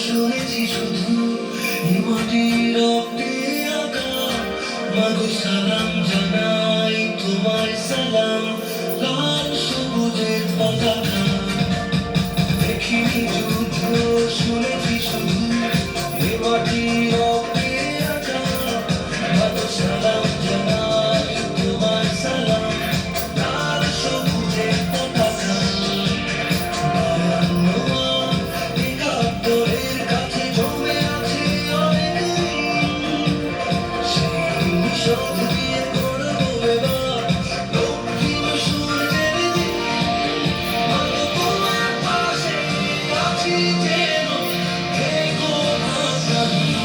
শুনেছি শুধু এই মাটির রক্তে আঁকা। মাগো সালাম জানাই তোমায় সালাম, লাল সবুজের পতাকা। দেখিনি যুদ্ধ, শুনেছি শুধু এই মাটির রক্তে আঁকা। মাগো সালাম জানাই তোমায় সালাম, লাল সবুজের পতাকা। একাত্তরের কাছে জমে আছে অনেক ঋণ, সেই শোধ দিয়ে করবো এবার দক্ষিণ সূর্যের দিন। মাগো তোমার পাশে আছি যেন, থেকো আশাহীন।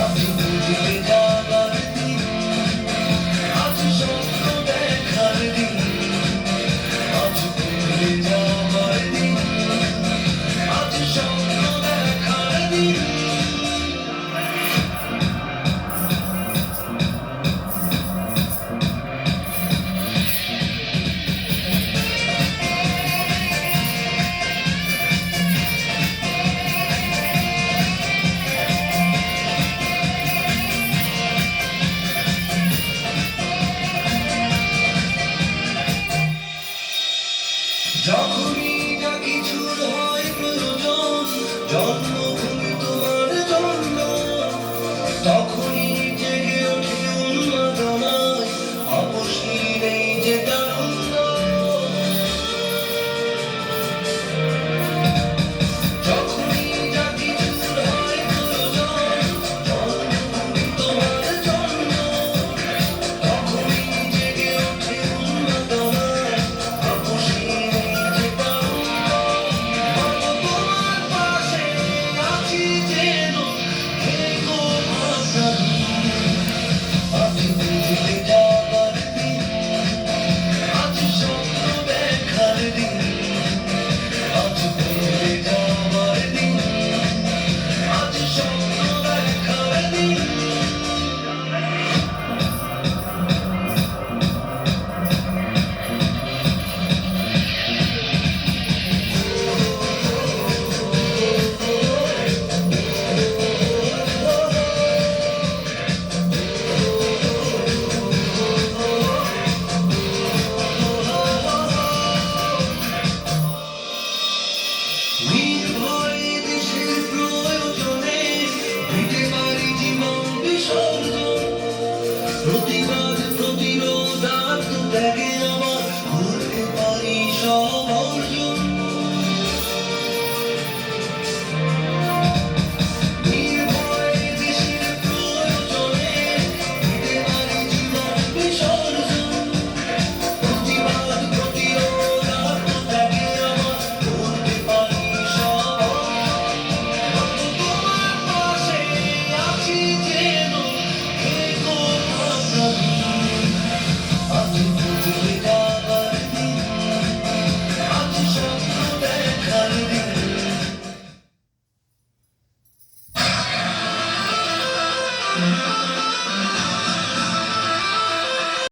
আজ বুঝে যাবার দিন, আজ স্বপ্ন দেখার দিন, আজ ভুলে যাবার দিন, আজ স্বপ্ন দেখার দিন। যখনই যা কিছুর হয় প্রয়োজন, জন্মভূমি তোমার জন্য, তখনই জেগে ওঠে উন্মাদনায় আপসহীন এই যে তারুণ্য। যখনই যা কিছুর হয় প্রয়োজন, জন্মভূমি তোমার জন্য, তখনই জেগে ওঠে উন্মাদনায় আপসহীন এই যে তারুণ্য। মাগো তোমার পাশে আছি যেন, থেকো আশাহীন। আজ বুঝে যাবার দিন, আজ স্বপ্ন দেখার দিন, আজ ভুলে যাবার দিন, আজ স্বপ্ন দেখার দিন। নির্ভয়ে দেশের প্রয়োজনে দিতে পারি জীবন বিসর্জন। প্রতিবাদ প্রতিরোধ আত্মত্যাগে আমার করতে পারি সব অর্জন। নির্ভয়ে দেশের প্রয়োজনে দিতে পারি জীবন বিসর্জন। প্রতিবাদ প্রতিরোধ আত্মত্যাগে আমার করতে পারি সব অর্জন। মাগো তোমার পাশে আছি যেন, থেকো আশাহীন। আজ বুঝে যাবার দিন, আজ স্বপ্ন দেখার দিন।